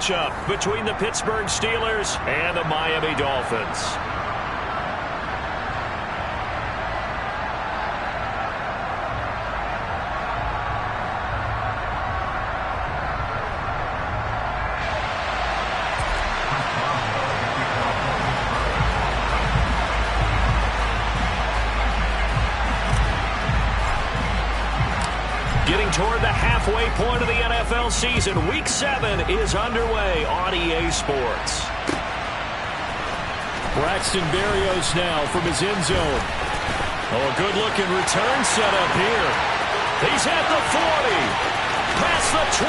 matchup between the Pittsburgh Steelers and the Miami Dolphins. Getting toward the halfway point of the NFL season, Week 7 is underway on EA Sports. Braxton Berrios now from his end zone. Oh, a good-looking return set up here. He's at the 40, past the 20.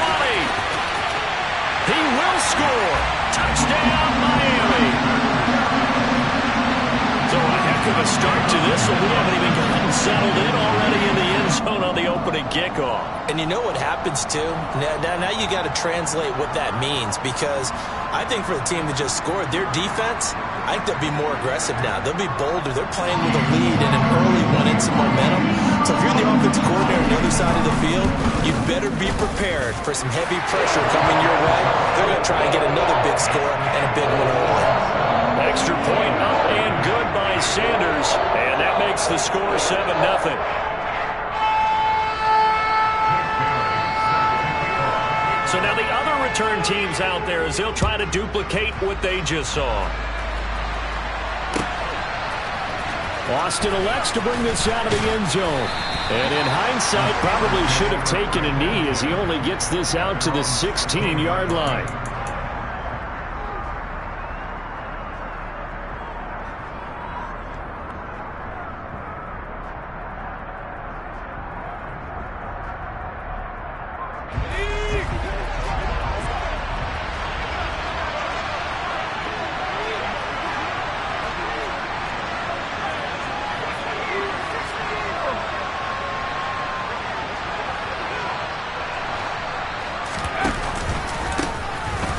He will score. Touchdown, Miami. So a heck of a start to this one. We haven't even gotten settled in already in the end zone on the opening kickoff. And you know what happens, too? Now you got to translate what that means, because I think for the team that just scored, their defense, I think they'll be more aggressive now. They'll be bolder. They're playing with a lead and an early one and some momentum. So if you're the offensive coordinator on the other side of the field, you better be prepared for some heavy pressure coming your way. They're going to try and get another big score and a big one early. Extra point up and good by Sanders, and that makes the score 7-0. So now the other return teams out there as they'll try to duplicate what they just saw. Austin elects to bring this out of the end zone. And in hindsight, probably should have taken a knee as he only gets this out to the 16-yard line.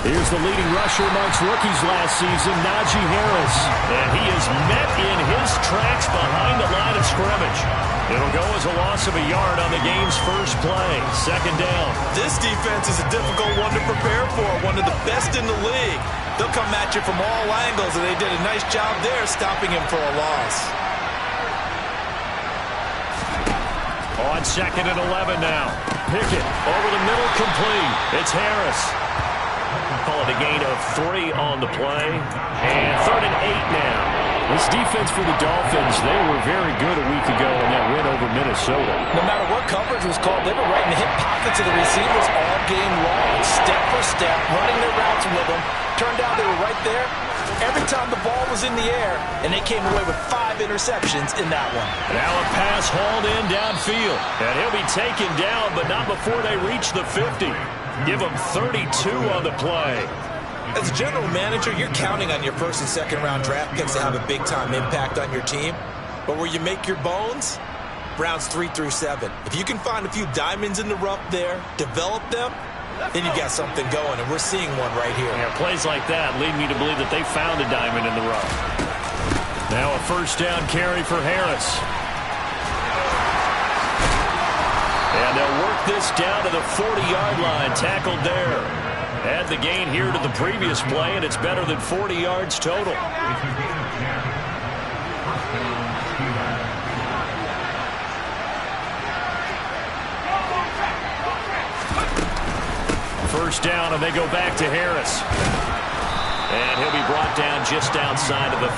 Here's the leading rusher amongst rookies last season, Najee Harris. And he is met in his tracks behind the line of scrimmage. It'll go as a loss of a yard on the game's first play. Second down. This defense is a difficult one to prepare for, one of the best in the league. They'll come at you from all angles, and they did a nice job there stopping him for a loss. On 2nd and 11 now. Pickett over the middle, complete. It's Harris. Call it a gain of 3 on the play. And 3rd and 8 now. This defense for the Dolphins, they were very good a week ago in that win over Minnesota. No matter what coverage was called, they were right in the hip pockets of the receivers all game long, step for step, running their routes with them. Turned out they were right there every time the ball was in the air, and they came away with 5 interceptions in that one. Now a pass hauled in downfield, and he'll be taken down, but not before they reach the 50. Give him 32 on the play. As a general manager, you're counting on your first and second round draft picks to have a big-time impact on your team. But where you make your bones, rounds 3 through 7. If you can find a few diamonds in the rough there, develop them, then you got something going, and we're seeing one right here. Yeah, plays like that lead me to believe that they found a diamond in the rough. Now a first down carry for Harris. And they'll work this down to the 40-yard line, tackled there. Add the gain here to the previous play, and it's better than 40 yards total. First down, and they go back to Harris. And he'll be brought down just outside of the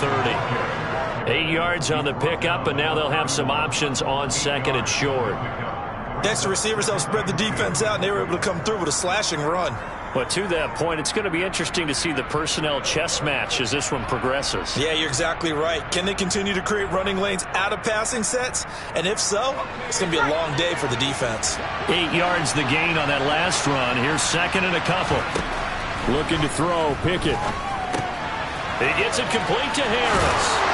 30. 8 yards on the pickup, and now they'll have some options on 2nd and short. Next, the receivers helped spread the defense out, and they were able to come through with a slashing run. But to that point, it's going to be interesting to see the personnel chess match as this one progresses. Yeah, you're exactly right. Can they continue to create running lanes out of passing sets? And if so, it's going to be a long day for the defense. 8 yards the gain on that last run. Here's 2nd and a couple. Looking to throw, Pickett. He gets it complete to Harris.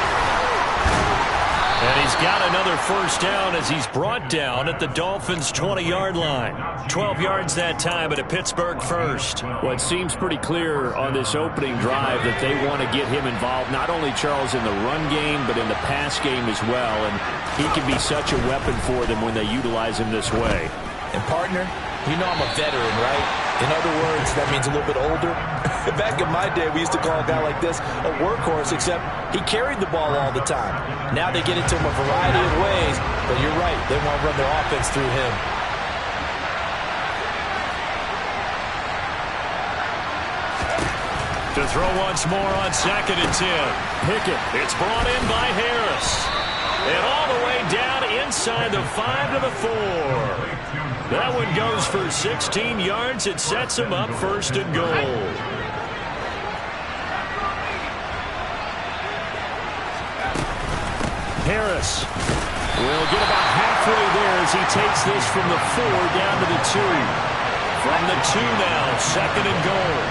And he's got another first down as he's brought down at the Dolphins' 20-yard line. 12 yards that time, but a Pittsburgh first. Well, it seems pretty clear on this opening drive that they want to get him involved, not only, Charles, in the run game, but in the pass game as well. And he can be such a weapon for them when they utilize him this way. And, partner, you know I'm a veteran, right? In other words, that means a little bit older. Back in my day, we used to call a guy like this a workhorse, except he carried the ball all the time. Now they get it to him a variety of ways, but you're right, they want to run their offense through him. To throw once more on 2nd and 10. Pickett. It's brought in by Harris. And all the way down inside the 5 to the 4. That one goes for 16 yards. It sets him up 1st and goal. Harris will get about halfway there as he takes this from the 4 down to the 2. From the 2 now, 2nd and goal.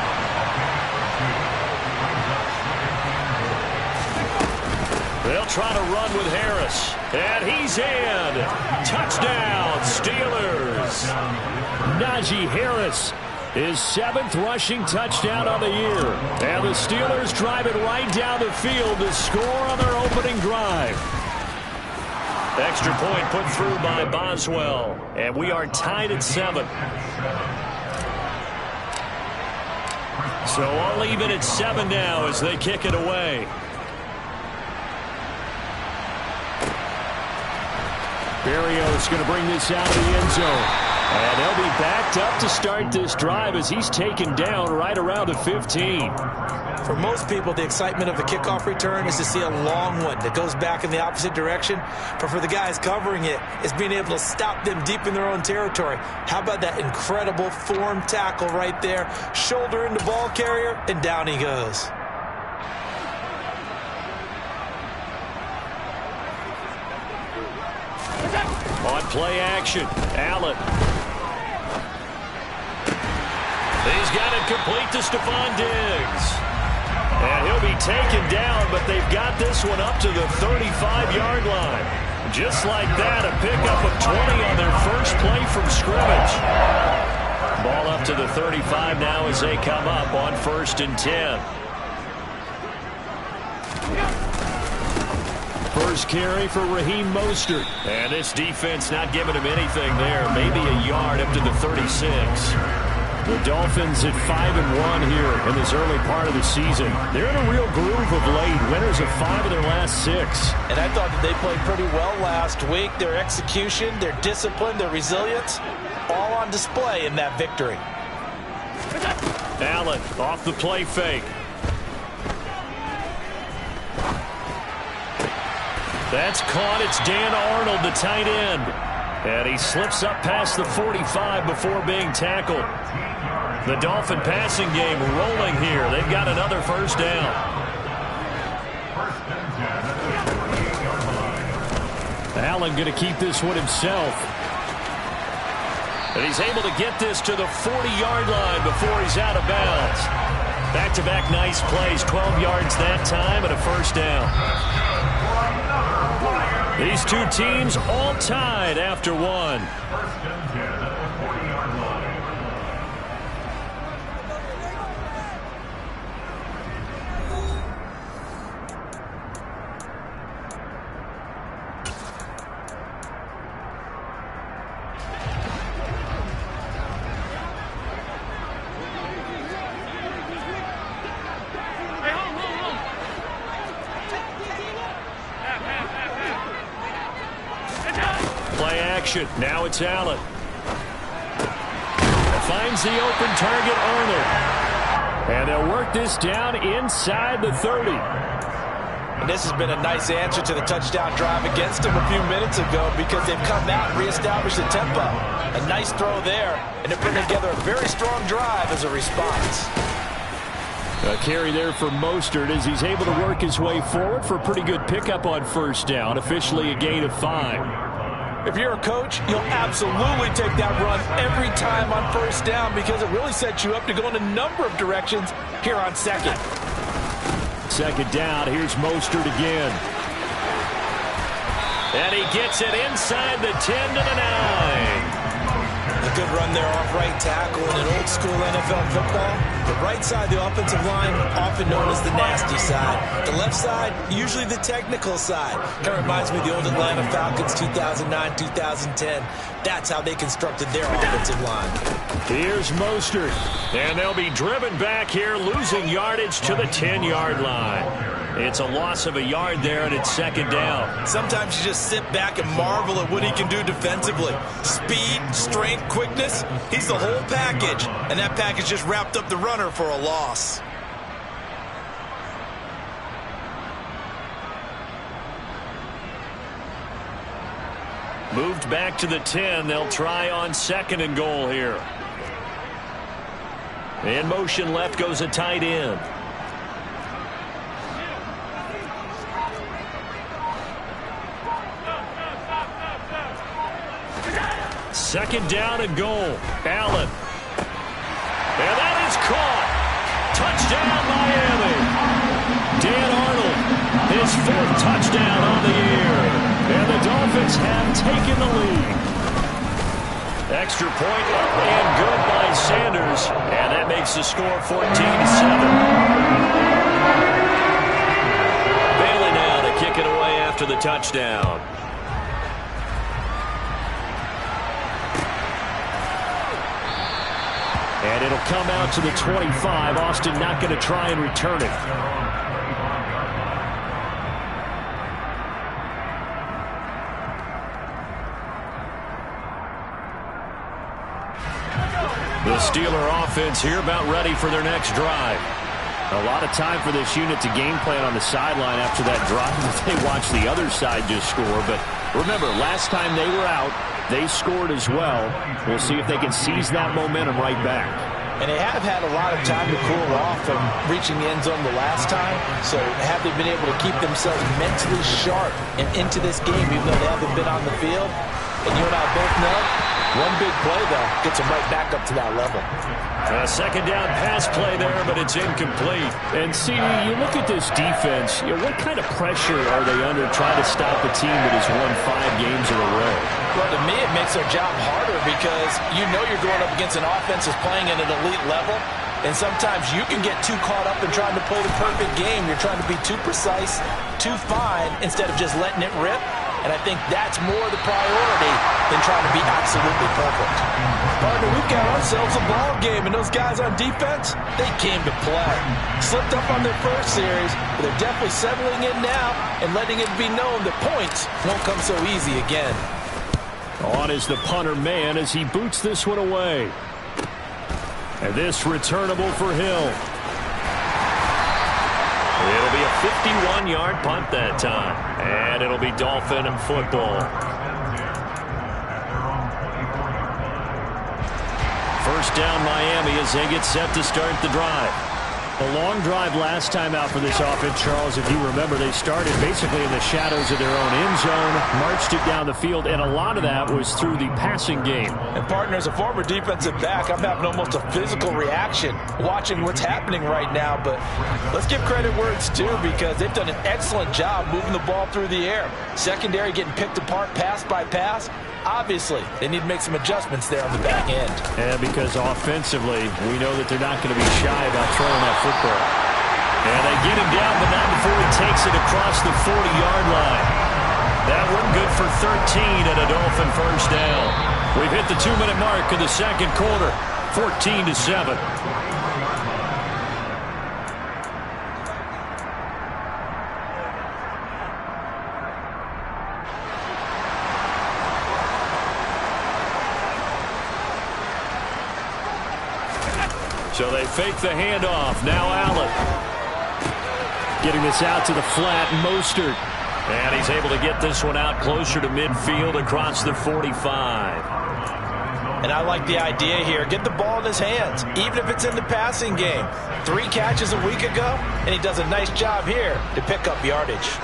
They'll try to run with Harris. And he's in. Touchdown, Steelers. Najee Harris, his 7th rushing touchdown on the year. And the Steelers drive it right down the field to score on their opening drive. Extra point put through by Boswell. And we are tied at 7. So all even at 7 now as they kick it away. Berrios going to bring this out of the end zone. And they'll be backed up to start this drive as he's taken down right around the 15. For most people, the excitement of a kickoff return is to see a long one that goes back in the opposite direction. But for the guys covering it, it's being able to stop them deep in their own territory. How about that incredible form tackle right there? Shoulder into ball carrier, and down he goes. On play action, Allen. He's got it complete to Stephon Diggs. And he'll be taken down, but they've got this one up to the 35-yard line. Just like that, a pickup of 20 on their first play from scrimmage. Ball up to the 35 now as they come up on 1st and 10. First carry for Raheem Mostert. And this defense not giving him anything there. Maybe a yard up to the 36. The Dolphins at 5-1 here in this early part of the season. They're in a real groove of late. Winners of 5 of their last 6. And I thought that they played pretty well last week. Their execution, their discipline, their resilience, all on display in that victory. Allen off the play fake. That's caught. It's Dan Arnold, the tight end. And he slips up past the 45 before being tackled. The Dolphin passing game rolling here. They've got another first down. Allen going to keep this one himself. And he's able to get this to the 40-yard line before he's out of bounds. Back-to-back nice plays. 12 yards that time and a first down. These two teams all tied after one. Now it's Allen. Finds the open target, Arnold. And they'll work this down inside the 30. And this has been a nice answer to the touchdown drive against them a few minutes ago because they've come out and reestablished the tempo. A nice throw there, and they're putting together a very strong drive as a response. A carry there for Mostert as he's able to work his way forward for a pretty good pickup on first down. Officially a gain of 5. If you're a coach, you'll absolutely take that run every time on first down because it really sets you up to go in a number of directions here on second. Second down, here's Mostert again. And he gets it inside the 10 to the 9. a good run there off right tackle. In an old school NFL football, the right side of the offensive line, often known as the nasty side. The left side, usually the technical side. Kind of reminds me of the old Atlanta Falcons 2009, 2010. That's how they constructed their offensive line. Here's Mostert. And they'll be driven back here, losing yardage to the 10-yard line. It's a loss of a yard there, and it's second down. Sometimes you just sit back and marvel at what he can do defensively. Speed, strength, quickness, he's the whole package. And that package just wrapped up the runner for a loss. Moved back to the 10. They'll try on second and goal here. In motion left goes a tight end. Second down and goal. Allen. And that is caught. Touchdown, Miami. Dan Arnold, his 4th touchdown on the year. And the Dolphins have taken the lead. Extra point up and good by Sanders. And that makes the score 14-7. Bailey now to kick it away after the touchdown. And it'll come out to the 25. Austin not going to try and return it. The Steeler offense here about ready for their next drive. A lot of time for this unit to game plan on the sideline after that drive. They watch the other side just score. But remember, last time they were out, they scored as well. We'll see if they can seize that momentum right back. And they have had a lot of time to cool off from reaching the end zone the last time. So have they been able to keep themselves mentally sharp and into this game, even though they haven't been on the field? And you and I both know, one big play, though, gets them right back up to that level. A second down pass play there, but it's incomplete. And see, you look at this defense, what kind of pressure are they under trying to stop a team that has won 5 games in a row? Well, to me, it makes their job harder because you know you're going up against an offense that's playing at an elite level. And sometimes you can get too caught up in trying to play the perfect game. You're trying to be too precise, too fine, instead of just letting it rip. And I think that's more the priority than trying to be absolutely perfect. Partner, we've got ourselves a ball game, and those guys on defense, they came to play. Slipped up on their first series, but they're definitely settling in now and letting it be known that points won't come so easy again. On is the punter man as he boots this one away. And this returnable for Hill. It'll be a 51-yard punt that time. And it'll be Dolphin and football. First down Miami as they get set to start the drive. A long drive last time out for this offense, Charles. If you remember, they started basically in the shadows of their own end zone, marched it down the field, and a lot of that was through the passing game. And partner, as a former defensive back, I'm having almost a physical reaction watching what's happening right now. But let's give credit where it's due because they've done an excellent job moving the ball through the air. Secondary getting picked apart pass by pass. Obviously, they need to make some adjustments there on the back end. And because offensively, we know that they're not going to be shy about throwing that football. And they get him down, but not before he takes it across the 40-yard line. That one good for 13 and a Dolphin first down. We've hit the 2-minute mark in the second quarter, 14-7. So they fake the handoff. Now Allen. Getting this out to the flat, Mostert. And he's able to get this one out closer to midfield across the 45. And I like the idea here. Get the ball in his hands, even if it's in the passing game. 3 catches a week ago, and he does a nice job here to pick up yardage.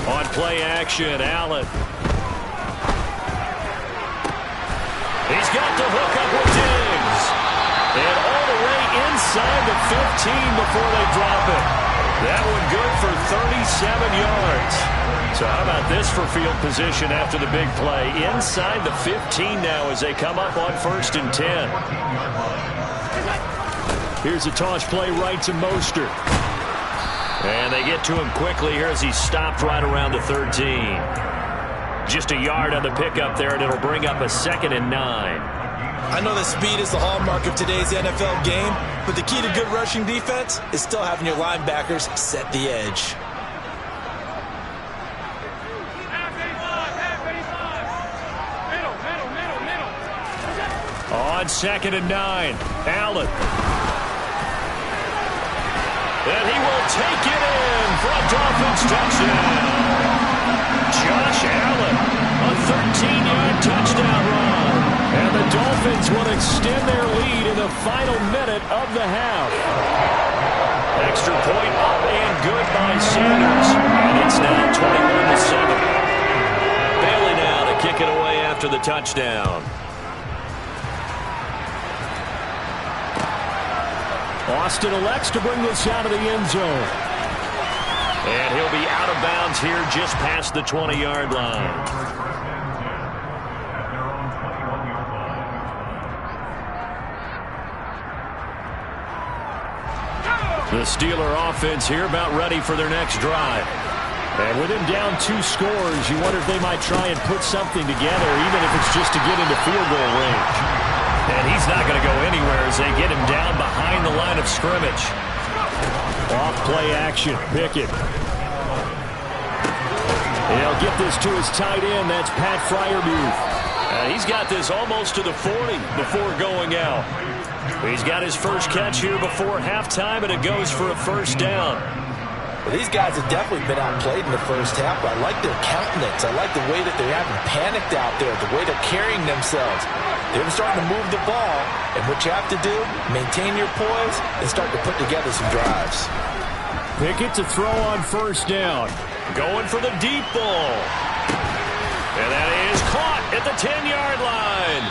On play action, Allen. He's got the hook up with Diggs. And all the way inside the 15 before they drop it. That one good for 37 yards. So how about this for field position after the big play? Inside the 15 now as they come up on 1st and 10. Here's a toss play right to Mostert. And they get to him quickly here as he stopped right around the 13. Just a yard on the pickup there, and it'll bring up a 2nd and 9. I know that speed is the hallmark of today's NFL game, but the key to good rushing defense is still having your linebackers set the edge. On 2nd and 9, Allen. And he will take it in for a Dolphins touchdown. Josh Allen, a 13-yard touchdown run. And the Dolphins will extend their lead in the final minute of the half. Extra point up and good by Sanders. And it's now 21-7. Bailey now to kick it away after the touchdown. Austin elects to bring this out of the end zone. And he'll be out of bounds here just past the 20-yard line. The Steeler offense here about ready for their next drive. And with him down 2 scores, you wonder if they might try and put something together, even if it's just to get into field goal range. And he's not going to go anywhere as they get him down behind the line of scrimmage. Off play action, Pickett. He'll get this to his tight end. That's Pat Freiermuth. He's got this almost to the 40 before going out. He's got his first catch here before halftime, and it goes for a 1st down. Well, these guys have definitely been outplayed in the first half, but I like their countenance. I like the way that they haven't panicked out there, the way they're carrying themselves. They're starting to move the ball, and what you have to do, maintain your poise and start to put together some drives. Pickett to throw on 1st down. Going for the deep ball. And that is caught at the 10-yard line.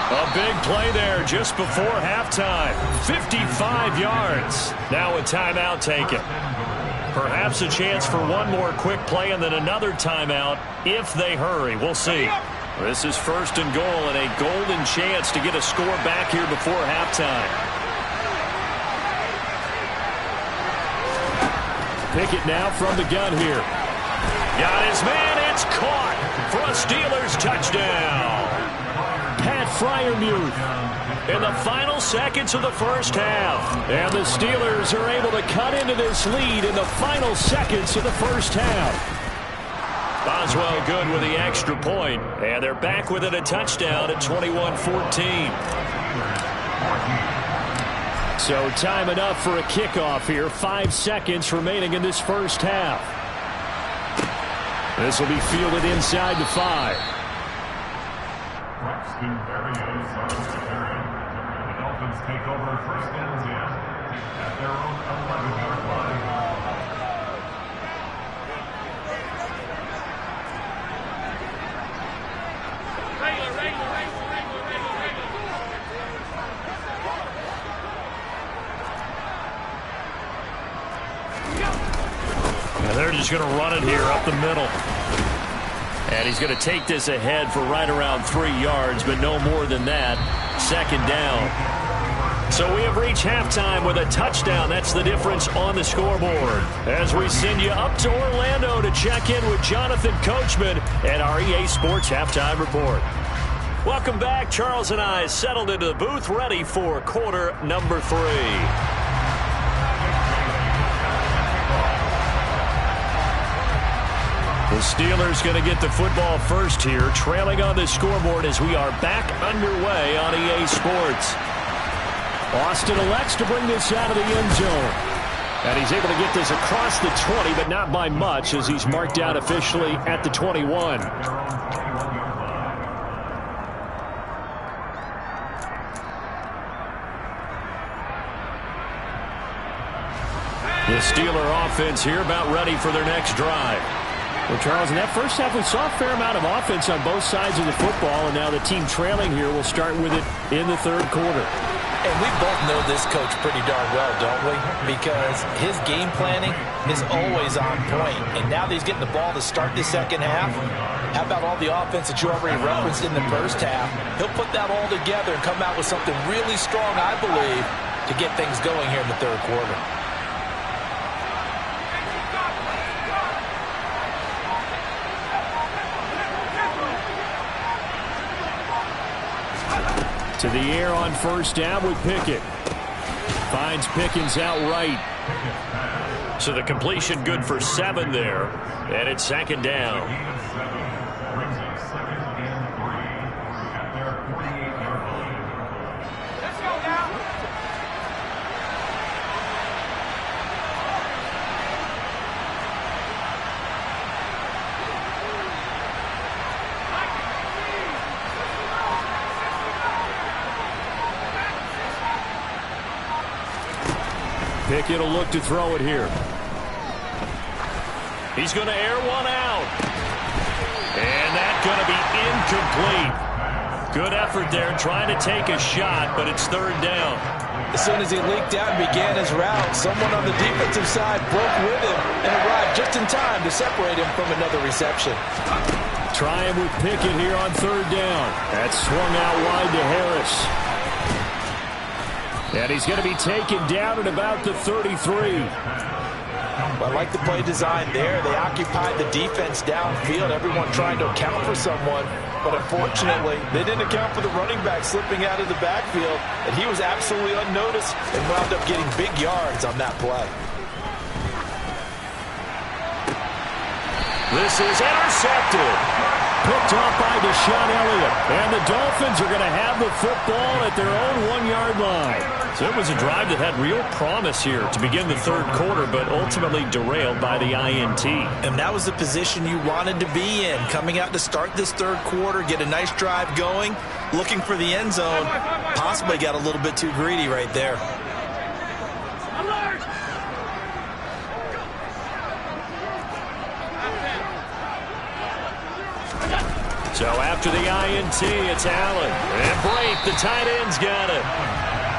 A big play there just before halftime. 55 yards. Now a timeout taken. Perhaps a chance for one more quick play and then another timeout if they hurry. We'll see. This is 1st and goal and a golden chance to get a score back here before halftime. Pickett now from the gun here. Got his man. It's caught for a Steelers touchdown. Pat Freiermuth In the final seconds of the first half. And the Steelers are able to cut into this lead in the final seconds of the first half. Boswell good with the extra point. And they're back within a touchdown at 21-14. So time enough for a kickoff here. 5 seconds remaining in this first half. This will be fielded inside the 5. The Dolphins take over 1st and 10 at their own 11-yard line. They're just going to run it here up the middle. And he's going to take this ahead for right around 3 yards, but no more than that. 2nd down. So we have reached halftime with a touchdown. That's the difference on the scoreboard. As we send you up to Orlando to check in with Jonathan Coachman and our EA Sports Halftime Report. Welcome back. Charles and I settled into the booth ready for quarter number 3. The Steelers going to get the football first here, trailing on the scoreboard as we are back underway on EA Sports. Austin elects to bring this out of the end zone. And he's able to get this across the 20, but not by much as he's marked out officially at the 21. The Steeler offense here about ready for their next drive. Well, Charles, in that first half, we saw a fair amount of offense on both sides of the football, and now the team trailing here will start with it in the third quarter. And we both know this coach pretty darn well, don't we? Because his game planning is always on point. And now that he's getting the ball to start the second half, how about all the offense that you already referenced in the first half? He'll put that all together and come out with something really strong, I believe, to get things going here in the third quarter. To the air on first down with Pickett. Finds Pickens outright. So the completion good for 7 there. And it's second down. Brings up 2nd and 3 at their 48-yard line. Let's go now. Pickett will look to throw it here. He's going to air one out. And that's going to be incomplete. Good effort there trying to take a shot, but it's third down. As soon as he leaked out and began his route, someone on the defensive side broke with him and arrived just in time to separate him from another reception. Trying with Pickett here on third down. That's swung out wide to Harris. And he's going to be taken down at about the 33. I like the play design there. They occupied the defense downfield, everyone trying to account for someone. But unfortunately, they didn't account for the running back slipping out of the backfield, and he was absolutely unnoticed and wound up getting big yards on that play. This is intercepted. Picked off by Deshaun Elliott. And the Dolphins are going to have the football at their own 1-yard line. So it was a drive that had real promise here to begin the third quarter, but ultimately derailed by the INT. And that was the position you wanted to be in, coming out to start this third quarter, get a nice drive going, looking for the end zone. Possibly got a little bit too greedy right there. So after the INT, it's Allen. And Brate, the tight end's got it.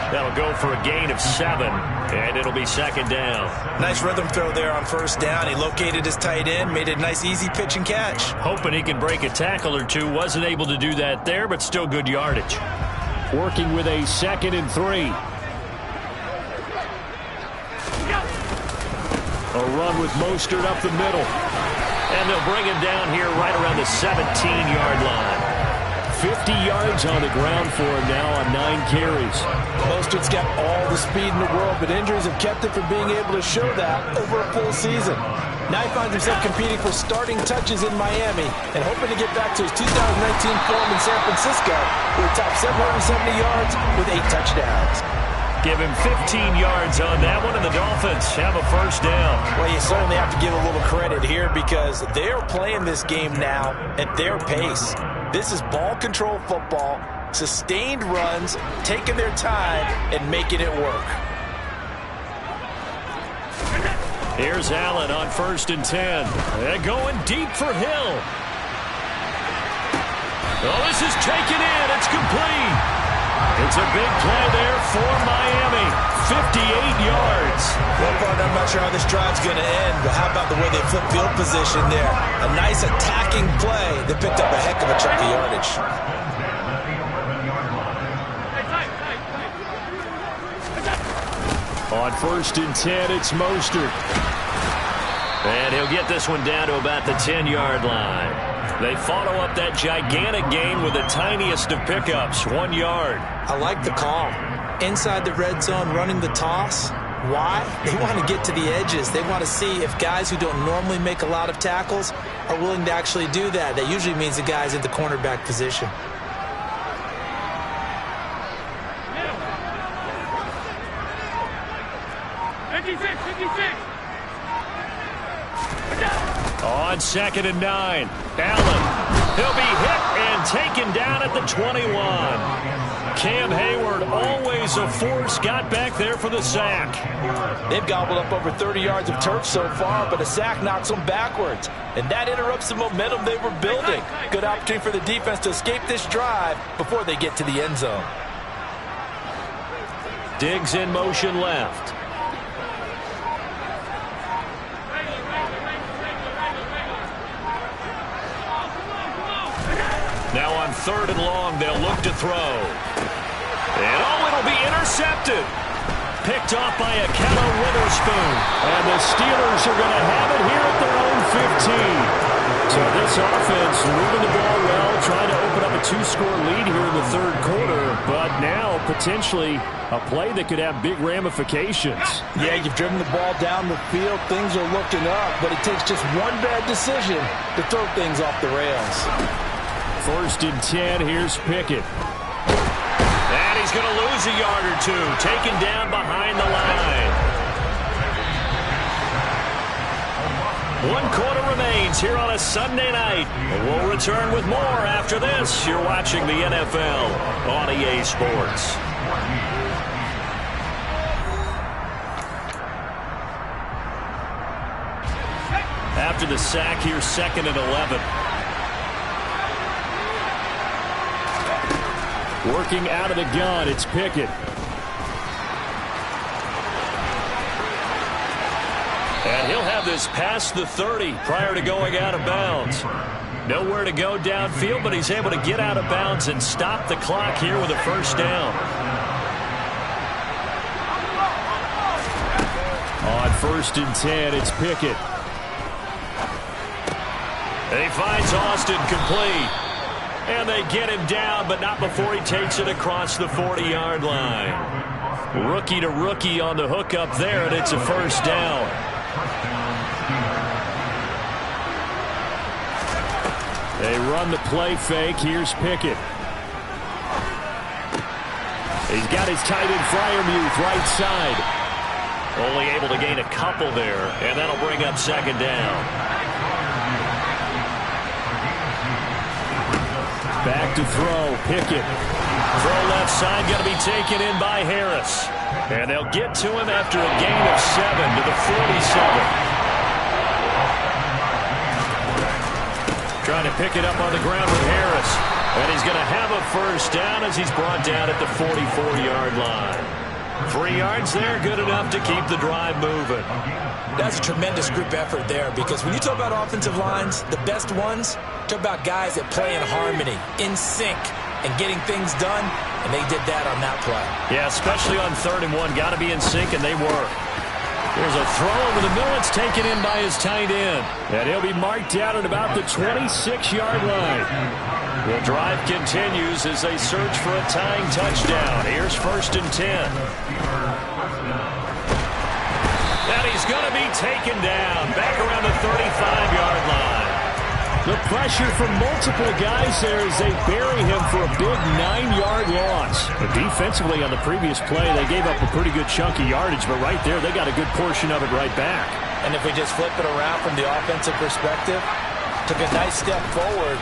That'll go for a gain of 7, and it'll be second down. Nice rhythm throw there on first down. He located his tight end, made a nice easy pitch and catch. Hoping he can break a tackle or two. Wasn't able to do that there, but still good yardage. Working with a 2nd and 3. A run with Mostert up the middle. And they'll bring him down here right around the 17-yard line. 50 yards on the ground for him now on 9 carries. Mostert's got all the speed in the world, but injuries have kept him from being able to show that over a full season. Now he finds himself competing for starting touches in Miami and hoping to get back to his 2019 form in San Francisco, where he topped 770 yards with 8 touchdowns. Give him 15 yards on that one, and the Dolphins have a first down. Well, you certainly have to give a little credit here because they're playing this game now at their pace. This is ball control football, sustained runs, taking their time and making it work. Here's Allen on 1st and 10. And going deep for Hill. Oh, this is taken in. It's complete. It's a big play there for Miami. 58 yards. Well, partner, I'm not sure how this drive's going to end, but how about the way they flip field position there? A nice attacking play that picked up a heck of a chunk of yardage. On 1st and 10, it's Mostert. And he'll get this one down to about the 10-yard line. They follow up that gigantic gain with the tiniest of pickups, 1 yard. I like the call. Inside the red zone, running the toss. Why? They want to get to the edges. They want to see if guys who don't normally make a lot of tackles are willing to actually do that. That usually means the guy's in the cornerback position. On 2nd and 9, Allen. He'll be hit and taken down at the 21. Cam Hayward, always a force, got back there for the sack. They've gobbled up over 30 yards of turf so far, but a sack knocks them backwards. And that interrupts the momentum they were building. Good opportunity for the defense to escape this drive before they get to the end zone. Diggs in motion left. Now on 3rd and long, they'll look to throw. And it'll be intercepted. Picked off by Ahkello Witherspoon. And the Steelers are going to have it here at their own 15. So this offense moving the ball well, trying to open up a 2-score lead here in the 3rd quarter. But now potentially a play that could have big ramifications. Yeah, you've driven the ball down the field. Things are looking up, but it takes just one bad decision to throw things off the rails. 1st and 10, here's Pickett. And he's going to lose a yard or two, taken down behind the line. 1 quarter remains here on a Sunday night. We'll return with more after this. You're watching the NFL on EA Sports. After the sack, here's 2nd and 11. Working out of the gun, it's Pickett. And he'll have this past the 30 prior to going out of bounds. Nowhere to go downfield, but he's able to get out of bounds and stop the clock here with a 1st down. On 1st and 10, it's Pickett. And he finds Austin complete. And they get him down, but not before he takes it across the 40-yard line. Rookie to rookie on the hook up there, and it's a 1st down. They run the play fake. Here's Pickett. He's got his tight end Freiermuth right side. Only able to gain a couple there, and that'll bring up 2nd down. Back to throw. Pickett. Throw left side, going to be taken in by Harris. And they'll get to him after a gain of 7 to the 47. Trying to pick it up on the ground with Harris. And he's going to have a 1st down as he's brought down at the 44-yard line. 3 yards there, good enough to keep the drive moving. That's a tremendous group effort there, because when you talk about offensive lines, the best ones, talk about guys that play in harmony, in sync, and getting things done, and they did that on that play. Yeah, especially on 3rd and 1. Got to be in sync, and they were. There's a throw over the middle. It's taken in by his tight end. And he'll be marked out at about the 26-yard line. The drive continues as they search for a tying touchdown. Here's 1st and 10. And he's going to be taken down back around the 35-yard line. The pressure from multiple guys there as they bury him for a big 9-yard loss. But defensively on the previous play, they gave up a pretty good chunk of yardage, but right there, they got a good portion of it right back. And if we just flip it around from the offensive perspective, took a nice step forward,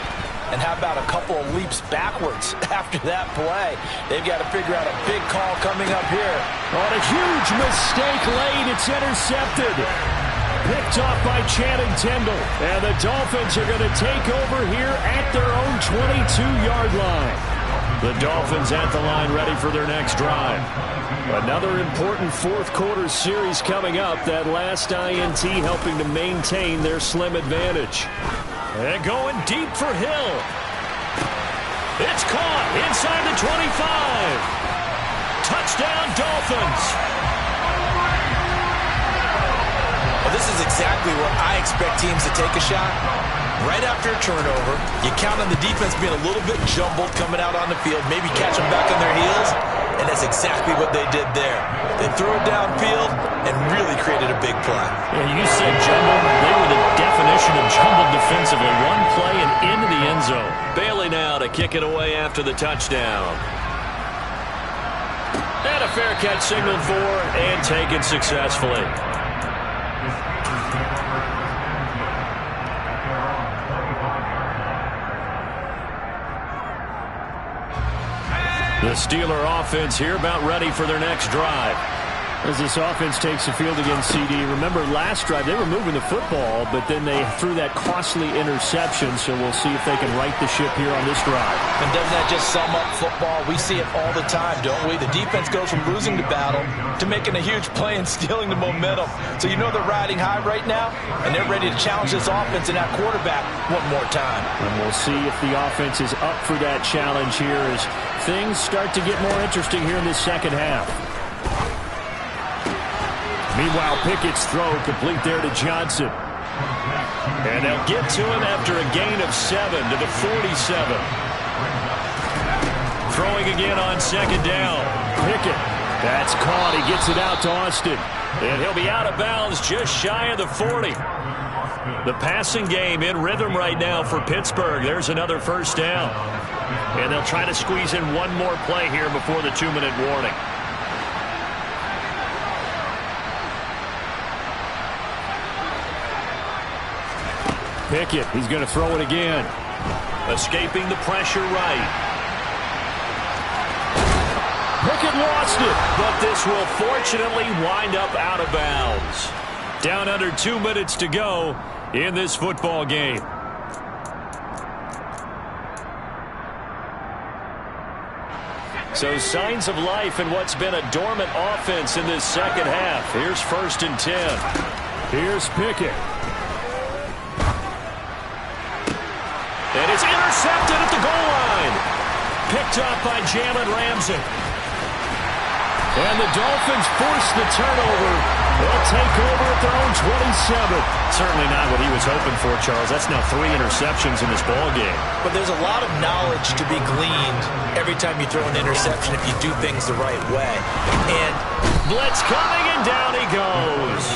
and how about a couple of leaps backwards after that play? They've got to figure out a big call coming up here. On a huge mistake late, it's intercepted. Picked off by Channing Tindall. And the Dolphins are going to take over here at their own 22-yard line. The Dolphins at the line ready for their next drive. Another important 4th quarter series coming up. That last INT helping to maintain their slim advantage. And going deep for Hill. It's caught inside the 25. Touchdown, Dolphins. Well, this is exactly where I expect teams to take a shot. Right after a turnover, you count on the defense being a little bit jumbled coming out on the field, maybe catch them back on their heels, and that's exactly what they did there. They threw it downfield and really created a big play. Yeah, you said jumbled. They were the definition of jumbled defensively. One play and into the end zone. Bailey now to kick it away after the touchdown. And a fair catch signaled for and taken successfully. The Steeler offense here about ready for their next drive. As this offense takes the field against CD, remember last drive they were moving the football, but then they threw that costly interception, so we'll see if they can right the ship here on this drive. And doesn't that just sum up football? We see it all the time, don't we? The defense goes from losing the battle to making a huge play and stealing the momentum. So you know they're riding high right now, and they're ready to challenge this offense and that quarterback one more time. And we'll see if the offense is up for that challenge here as things start to get more interesting here in this second half. Meanwhile, Pickett's throw complete there to Johnson. And they'll get to him after a gain of 7 to the 47. Throwing again on second down. Pickett. That's caught. He gets it out to Austin. And he'll be out of bounds just shy of the 40. The passing game in rhythm right now for Pittsburgh. There's another first down. And they'll try to squeeze in one more play here before the 2-minute warning. Pickett, he's going to throw it again. Escaping the pressure right. Pickett lost it. But this will fortunately wind up out of bounds. Down under 2 minutes to go in this football game. So signs of life in what's been a dormant offense in this second half. Here's 1st and 10. Here's Pickett. And it's intercepted at the goal line. Picked up by Jalen Ramsey. And the Dolphins force the turnover. They'll take over at their own 27. Certainly not what he was hoping for, Charles. That's now 3 interceptions in this ball game. But there's a lot of knowledge to be gleaned every time you throw an interception if you do things the right way. And blitz coming, and down he goes.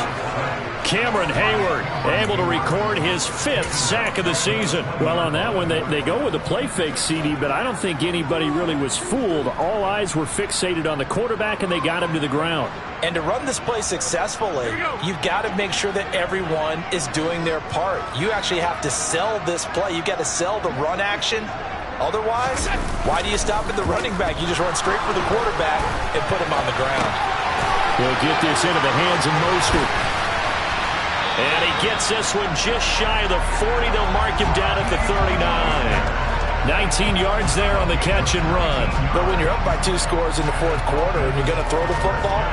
Cameron Hayward able to record his 5th sack of the season. Well, on that one, they go with a play fake, CD, but I don't think anybody really was fooled. All eyes were fixated on the quarterback, and they got him to the ground. And to run this play successfully, you've got to make sure that everyone is doing their part. You actually have to sell this play. You've got to sell the run action. Otherwise, why do you stop at the running back? You just run straight for the quarterback and put him on the ground. They'll get this into the hands of Mostert. And he gets this one just shy of the 40. They'll mark him down at the 39. 19 yards there on the catch and run. But when you're up by 2 scores in the 4th quarter and you're going to throw the football,